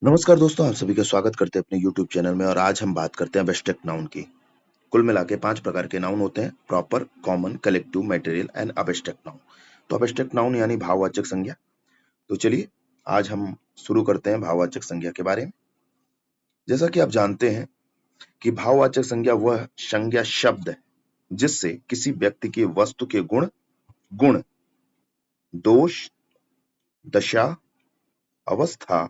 नमस्कार दोस्तों, आप सभी का स्वागत करते हैं अपने YouTube चैनल में। और आज हम बात करते हैं एब्स्ट्रैक्ट नाउन की। कुल मिला के 5 प्रकार के नाउन होते हैं: proper, common, collective, material and abstract noun. तो एब्स्ट्रैक्ट नाउन यानी भाववाचक संज्ञा। तो चलिए आज हम शुरू करते हैं भाववाचक संज्ञा के बारे में। जैसा कि आप जानते हैं कि भाववाचक संज्ञा वह संज्ञा शब्द है जिससे किसी व्यक्ति की वस्तु के गुण, दोष, दशा, अवस्था,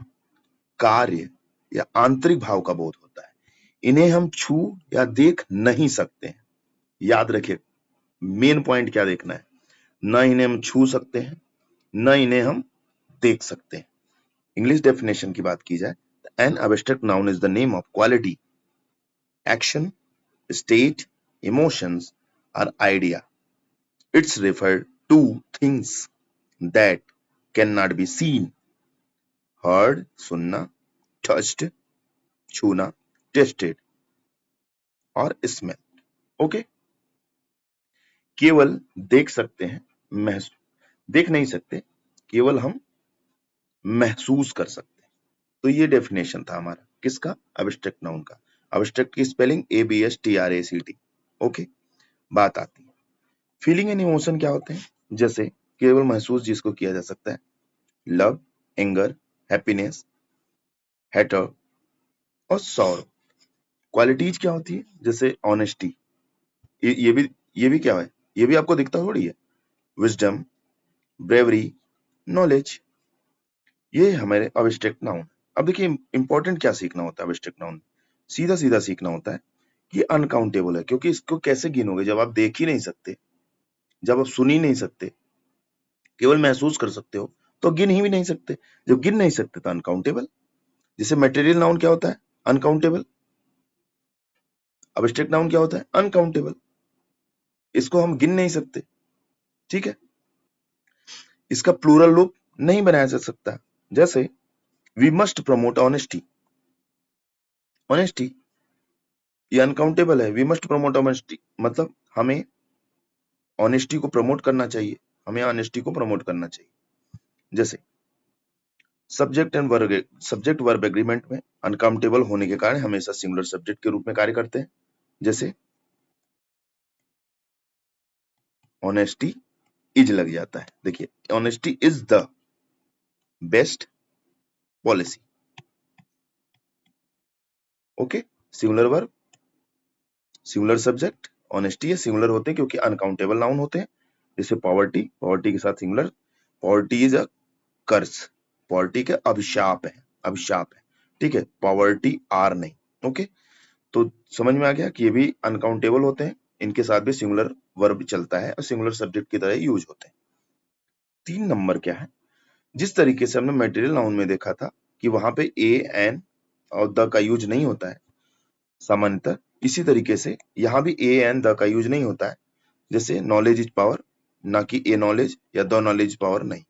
कार्य या आंतरिक भाव का बोध होता है। इन्हें हम छू या देख नहीं सकते हैं। याद रखिए, मेन पॉइंट क्या देखना है, न इन्हें हम छू सकते हैं, न इन्हें हम देख सकते हैं। इंग्लिश डेफिनेशन की बात की जाए, an abstract noun is the name of quality, action, state, emotions और idea. It's referred to things that cannot be seen, heard, सुनना, touched, छूना, tasted और smell. ओके, केवल देख सकते हैं, देख नहीं सकते, केवल हम महसूस कर सकते हैं। तो ये डेफिनेशन था हमारा किसका, एब्स्ट्रैक्ट नाउन का। एब्स्ट्रैक्ट की स्पेलिंग ABSTRACT. ओके, बात आती है फीलिंग एंड इमोशन क्या होते हैं। जैसे केवल महसूस जिसको किया जा सकता है, लव, एंगर, हैप्पीनेस, हेटर और सॉरो। क्वालिटीज क्या होती है, जैसे ऑनेस्टी, ये भी क्या है, ये भी आपको दिखता थोड़ी है। विजडम, ब्रेवरी, नॉलेज, ये हमारे एब्स्ट्रैक्ट नाउन। अब देखिए इंपॉर्टेंट क्या सीखना होता है एब्स्ट्रैक्ट नाउन, सीधा सीधा सीखना होता है कि अनकाउंटेबल है, क्योंकि इसको कैसे गिनोगे जब आप देख ही नहीं सकते, जब आप सुन ही नहीं सकते, केवल महसूस कर सकते हो तो गिन ही भी नहीं सकते। जब गिन नहीं सकते तो अनकाउंटेबल। जैसे मटेरियल नाउन क्या होता है, अनकाउंटेबल। एब्स्ट्रैक्ट नाउन क्या होता है, अनकाउंटेबल। इसको हम गिन नहीं सकते, ठीक है। इसका प्लूरल रूप नहीं बनाया जा सकता। जैसे we must promote honesty, honesty ये अनकाउंटेबल है। वी मस्ट प्रमोट ऑनेस्टी मतलब हमें ऑनेस्टी को प्रमोट करना चाहिए, हमें ऑनेस्टी को प्रमोट करना चाहिए। जैसे सब्जेक्ट वर्ब एग्रीमेंट में अनकाउंटेबल होने के कारण हमेशा सिंगुलर सब्जेक्ट के रूप में कार्य करते हैं। जैसे ऑनेस्टी इज लग जाता है, देखिए honesty is the best policy. Okay, singular verb, singular subject, honesty ये सिंगुलर होते हैं क्योंकि अनकाउंटेबल नाउन होते हैं। जैसे पॉवर्टी, पॉवर्टी के साथ singular, poverty is a curse, poverty के अभिशाप है, अभिशाप है, ठीक है। पॉवर्टी आर नहीं। ओके, तो समझ में आ गया कि ये भी अनकाउंटेबल होते हैं, इनके साथ भी सिंगुलर वर्ब चलता है और सिंगुलर सब्जेक्ट की तरह यूज होते हैं। 3 नंबर क्या है, जिस तरीके से हमने मटेरियल नाउन में देखा था कि वहां पे ए एन और द का यूज नहीं होता है सामान्यतः, इसी तरीके से यहाँ भी ए एन द का यूज नहीं होता है। जैसे नॉलेज इज पावर, ना कि ए नॉलेज या द नॉलेज पावर नहीं।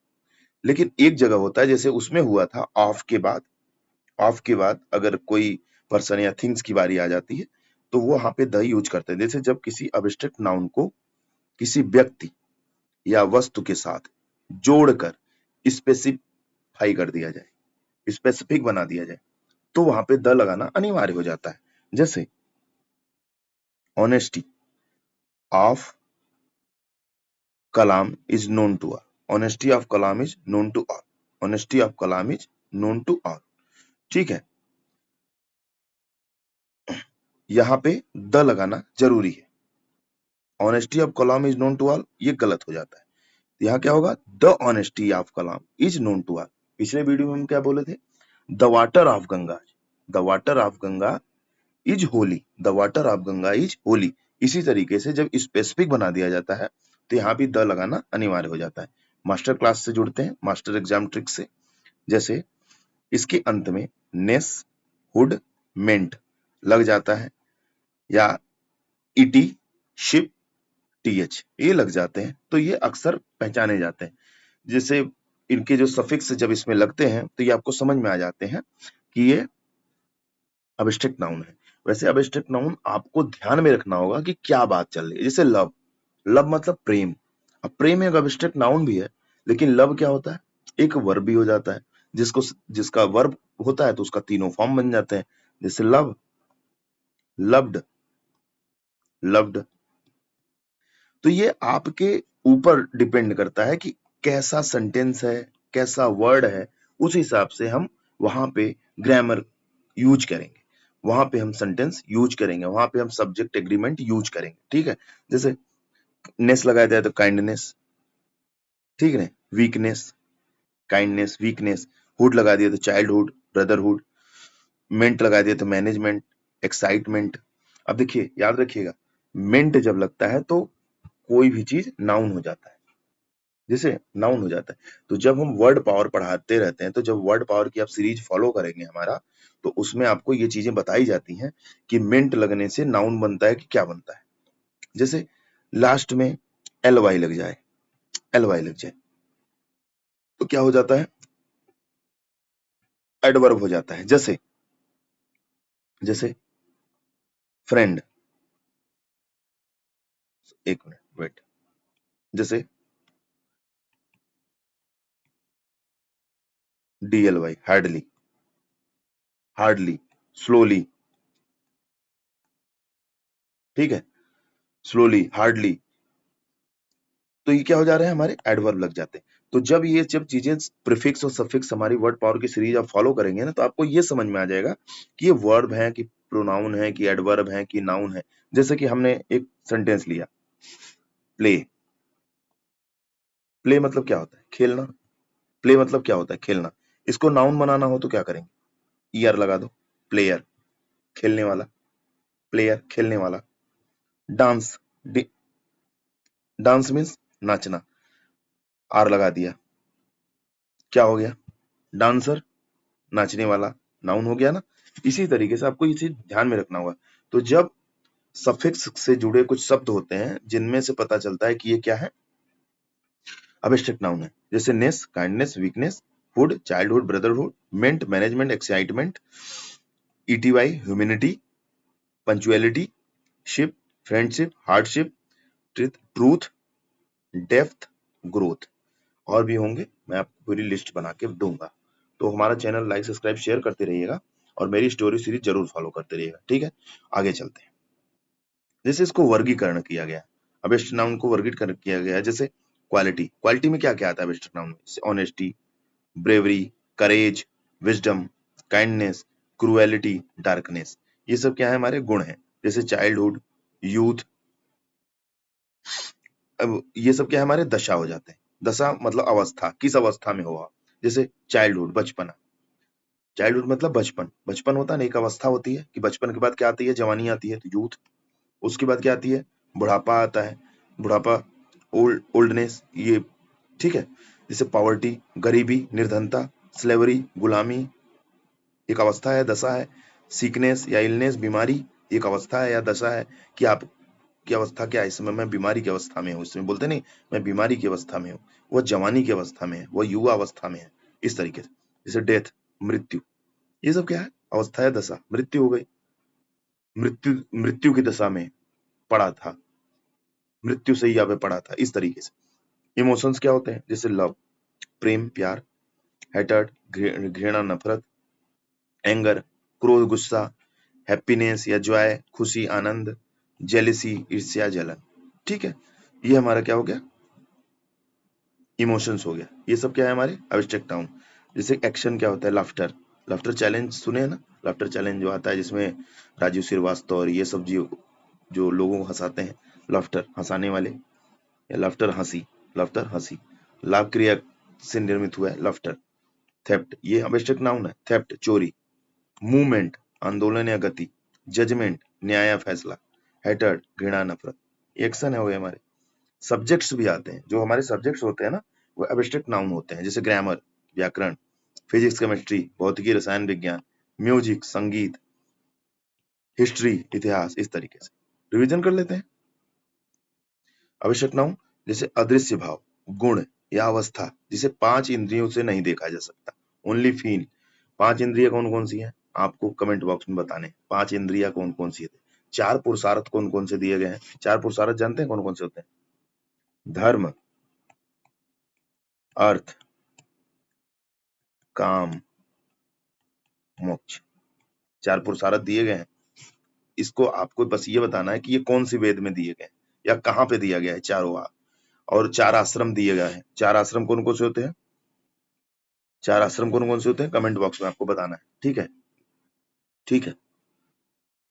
लेकिन एक जगह होता है, जैसे उसमें हुआ था ऑफ के बाद, ऑफ के बाद अगर कोई पर्सन या थिंग्स की बारी आ जाती है तो वो वहां पे द यूज करते हैं। जैसे जब किसी एब्स्ट्रैक्ट नाउन को किसी व्यक्ति या वस्तु के साथ जोड़कर स्पेसिफाई कर दिया जाए, स्पेसिफिक बना दिया जाए, तो वहां पे द लगाना अनिवार्य हो जाता है। जैसे honesty of Kalam is known to all, honesty of Kalam is known to all, honesty of Kalam is known to all, ठीक है। यहां पे द लगाना जरूरी है। Honesty of Kalam is known to all ये गलत हो जाता है। यहाँ क्या होगा, the honesty of Kalam is known to all. पिछले वीडियो में हम क्या बोले थे, the water of Ganga, the water of Ganga is Holi, the water of Ganga is Holi. इसी तरीके से जब स्पेसिफिक बना दिया जाता है तो यहाँ भी द लगाना अनिवार्य हो जाता है। मास्टर क्लास से जुड़ते हैं, मास्टर एग्जाम ट्रिक से। जैसे इसके अंत में नेस, हुड, मेंट लग जाता है, या इटी, शिप, टीएच ये लग जाते हैं, तो ये अक्सर पहचाने जाते हैं। जैसे इनके जो सफिक्स जब इसमें लगते हैं तो ये आपको समझ में आ जाते हैं कि ये एब्स्ट्रैक्ट नाउन है। वैसे एब्स्ट्रैक्ट नाउन आपको ध्यान में रखना होगा कि क्या बात चल रही है। जैसे लव, लव मतलब प्रेम। अब प्रेम एक एब्स्ट्रैक्ट नाउन भी है, लेकिन लव क्या होता है, एक वर्ब भी हो जाता है। जिसका वर्ब होता है तो उसका तीनों फॉर्म बन जाते हैं, जैसे लव, लव्ड, लव्ड। तो ये आपके ऊपर डिपेंड करता है कि कैसा सेंटेंस है, कैसा वर्ड है, उस हिसाब से हम वहां पे ग्रामर यूज करेंगे, वहां पे हम सेंटेंस यूज करेंगे, वहां पे हम सब्जेक्ट एग्रीमेंट यूज करेंगे, ठीक है। जैसे नेस लगाया जाए तो काइंडनेस, ठीक है, वीकनेस, काइंडनेस, वीकनेस, हुड लगा दिया तो चाइल्डहुड, ब्रदरहुड, मेंट लगा दिया तो मैनेजमेंट, एक्साइटमेंट। अब देखिए, याद रखिएगा, मेंट जब लगता है तो कोई भी चीज नाउन हो जाता है, जैसे नाउन हो जाता है। तो जब हम वर्ड पावर पढ़ाते रहते हैं, तो जब वर्ड पावर की आप सीरीज फॉलो करेंगे हमारा, तो उसमें आपको ये चीजें बताई जाती हैं कि मेंट लगने से नाउन बनता है कि क्या बनता है। जैसे लास्ट में एल वाई लग जाए, एल वाई लग जाए तो क्या हो जाता है, एडवर्ब हो जाता है। जैसे जैसे फ्रेंड, एक मिनट वेट, जैसे डीएल वाई, हार्डली, हार्डली, स्लोली, ठीक है, स्लोली, हार्डली। तो ये क्या हो जा रहे हैं, हमारे एडवर्ब लग जाते हैं। तो जब चीजें प्रीफिक्स और सफिक्स हमारी वर्ड पावर की सीरीज आप फॉलो करेंगे ना, तो आपको ये समझ में आ जाएगा कि ये वर्ब है कि प्रोनाउन है कि एडवर्ब है कि नाउन है। जैसे कि हमने एक सेंटेंस लिया, प्ले, प्ले मतलब क्या होता है, खेलना। प्ले मतलब क्या होता है, खेलना। इसको नाउन बनाना हो तो क्या करेंगे, ईआर लगा दो, प्लेयर, खेलने वाला, प्लेयर, खेलने वाला। डांस, डांस मीन्स नाचना, आर लगा दिया, क्या हो गया, डांसर, नाचने वाला, नाउन हो गया ना। इसी तरीके से आपको ये चीज ध्यान में रखना होगा। तो जब सफिक्स से जुड़े कुछ शब्द होते हैं जिनमें से पता चलता है कि ये क्या है, अबस्ट्रैक्ट नाउन है। जैसे ness, kindness, weakness, hood, childhood, brotherhood, ment, management, excitement, ITY, humanity, punctuality, ship, friendship, hardship, truth, depth, growth. और भी होंगे, मैं आपको पूरी लिस्ट बना के दूंगा। तो हमारा चैनल लाइक, सब्सक्राइब, शेयर करते रहिएगा और मेरी स्टोरी सीरीज जरूर फॉलो करते रहिएगा, ठीक है। आगे चलते हैं। जैसे इसको वर्गीकरण किया गया, अबेस्ट नाउन को वर्गीकरण किया गया। जैसे क्वालिटी, क्वालिटी में क्या क्या आता है अबेस्ट नाउन में, ऑनेस्टी, ब्रेवरी, करेज, विजडम, काइंडनेस, क्रूएलिटी, डार्कनेस। ये सब क्या है, हमारे गुण हैं। जैसे चाइल्डहुड, यूथ, अब ये सब क्या है, हमारे दशा हो जाते हैं। दशा मतलब अवस्था, किस अवस्था में हुआ। जैसे चाइल्डहुड, बचपना, चाइल्डहुड मतलब बचपन, बचपन होता है ना, एक अवस्था होती है कि बचपन के बाद क्या आती है, जवानी आती है, तो यूथ। उसके बाद क्या आती है, बुढ़ापा आता है, बुढ़ापा, ओल्डनेस, ये, ठीक है। जैसे पॉवर्टी, गरीबी, निर्धनता, स्लेवरी, गुलामी, एक अवस्था है, दशा है। सीकनेस या इलनेस, बीमारी, एक अवस्था है या दशा है कि आप की अवस्था क्या है, इस समय मैं बीमारी की अवस्था में हूँ, इसमें बोलते नहीं मैं बीमारी की अवस्था में हूँ, वो जवानी की अवस्था में है, वो युवा अवस्था में है, इस तरीके से। जैसे डेथ, मृत्यु, ये सब क्या है, अवस्था है, दशा, मृत्यु हो गई, मृत्यु, मृत्यु की दशा में पड़ा था, मृत्यु से यहाँ पे पड़ा था, इस तरीके से। इमोशंस क्या होते हैं, जैसे लव, प्रेम, प्यार, हेटर्ड, घृणा, नफरत, एंगर, क्रोध, गुस्सा, हैप्पीनेस या जॉय, खुशी, आनंद, जेलिसी, ईर्ष्या, जलन, ठीक है। ये हमारा क्या हो गया, इमोशंस हो गया। ये सब क्या है, हमारे एब्स्ट्रैक्ट नाउन। जैसे एक्शन क्या होता है, लाफ्टर, लाफ्टर चैलेंज सुने हैं ना, लाफ्टर चैलेंज जो आता है जिसमें राजीव श्रीवास्तव और ये सब जो लोगों को हंसाते हैं, लाफ्टर, हंसाने वाले, या लाफ्टर हंसी, लाफ्टर हंसी, लाभ क्रिया से निर्मित हुआ है लाफ्टर। थेफ्ट, ये एब्स्ट्रैक्ट नाउन है, थेफ्ट, चोरी। मूवमेंट, आंदोलन या गति। जजमेंट, न्याय या फैसला। हेटर्ड, घृणा, नफरत, एक्शन है, हो गए हमारे। सब्जेक्ट्स भी आते हैं, जो हमारे सब्जेक्ट्स होते हैं ना, वो एब्स्ट्रैक्ट नाउन होते हैं। जैसे ग्रामर, व्याकरण, फिजिक्स, केमिस्ट्री, भौतिकी, रसायन विज्ञान, म्यूजिक, संगीत, हिस्ट्री, इतिहास, इस तरीके से। रिवीजन कर लेते हैं। एब्स्ट्रैक्ट नाउन, जैसे अदृश्य भाव, गुण या अवस्था, जिसे 5 इंद्रियों से नहीं देखा जा सकता, ओनली फील। 5 इंद्रियां कौन कौन सी हैं, आपको कमेंट बॉक्स में बताने। 5 इंद्रियां कौन कौन सी है। 4 पुरुषार्थ कौन कौन से दिए गए हैं, 4 पुरुषार्थ जानते हैं कौन कौन से होते हैं, धर्म, अर्थ, काम, मोक्ष, 4 पुरुषार्थ दिए गए हैं। इसको आपको बस ये बताना है कि ये कौन सी वेद में दिए गए हैं या कहाँ पे दिया गया है चारों और 4 आश्रम दिए गए हैं। 4 आश्रम कौन कौन से होते हैं? 4 आश्रम कौन कौन से होते हैं? कमेंट बॉक्स में आपको बताना है। ठीक है, ठीक है।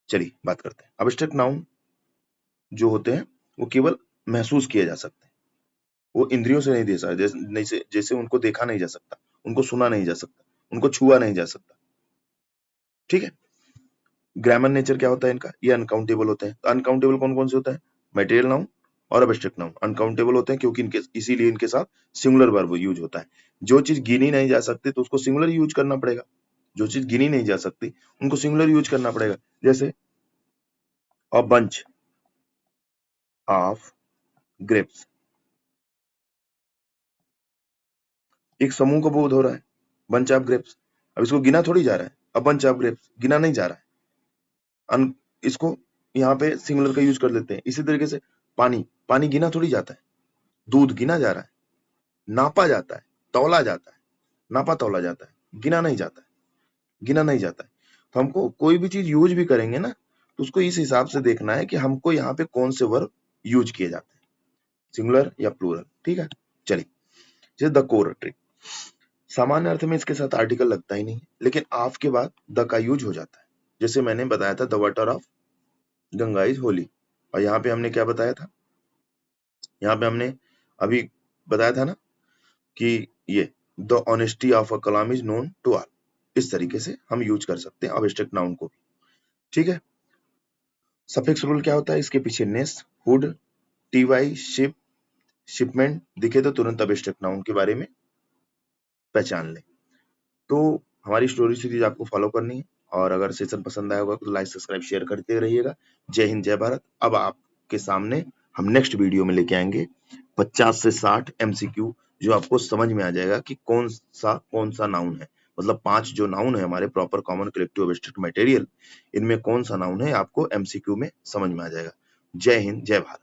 चलिए बात करते हैं। अब्स्ट्रैक्ट नाउन जो होते हैं वो केवल महसूस किए जा सकते हैं, वो इंद्रियों से नहीं दे सकते, जैसे उनको देखा नहीं जा सकता, उनको सुना नहीं जा सकता, उनको छुआ नहीं जा सकता। ठीक है। ग्रामर नेचर क्या होता है इनका? ये अनकाउंटेबल होते हैं। तो अनकाउंटेबल कौन कौन से होता है? मटेरियल नाउन और अब्स्ट्रैक्ट नाउन अनकाउंटेबल होते हैं क्योंकि इसीलिए इनके साथ सिंगुलर वर्ब यूज होता है। जो चीज गिनी नहीं जा सकती तो उसको सिंगुलर यूज करना पड़ेगा। जो चीज गिनी नहीं जा सकती उनको सिंगुलर यूज करना पड़ेगा। जैसे अ बंच ऑफ ग्रेप्स, एक समूह का बोध हो रहा है, बंच ऑफ ग्रेप्स। अब इसको गिना थोड़ी जा रहा है, अ बंच ऑफ ग्रेप्स गिना नहीं जा रहा है। इसको यहाँ पे सिंगुलर का यूज कर लेते हैं। इसी तरीके से पानी, पानी गिना थोड़ी जाता है, दूध गिना जा रहा है, नापा जाता है, तौला जाता है, नापा तौला जाता है, गिना नहीं जाता है, गिना नहीं जाता है। तो हमको कोई भी चीज यूज भी करेंगे ना तो उसको इस हिसाब से देखना है कि हमको यहाँ पे कौन से वर्ब यूज किए जाते हैं, सिंगुलर या प्लूरल। ठीक है। चलिए, जैसे द कोर ट्रिक, सामान्य अर्थ में इसके साथ आर्टिकल लगता ही नहीं, लेकिन ऑफ के बाद द का यूज हो जाता है। जैसे मैंने बताया था the water of Ganga is Holi, और यहाँ पे हमने क्या बताया था? यहाँ पे हमने अभी बताया था ना कि ये the honesty of a Kalam is known to all. इस तरीके से हम यूज कर सकते हैं अब्स्ट्रैक्ट नाउन को। ठीक है। सफिक्स रूल क्या होता है? इसके पीछे नेस, हुड, टीवाई, शिप, शिपमेंट दिखे तो तुरंत अब्स्ट्रैक्ट नाउन के बारे में पहचान लें। तो हमारी स्टोरी सीरीज आपको फॉलो करनी है, और अगर सेशन पसंद आया होगा तो लाइक सब्सक्राइब शेयर करते रहिएगा। जय हिंद, जय भारत। अब आपके सामने हम नेक्स्ट वीडियो में लेके आएंगे 50 से 60 एमसीक्यू, जो आपको समझ में आ जाएगा कि कौन सा नाउन है। मतलब 5 जो नाउन है हमारे proper, common, collective, abstract, material, इनमें कौन सा नाउन है आपको एमसीक्यू में समझ में आ जाएगा। जय हिंद, जय भारत।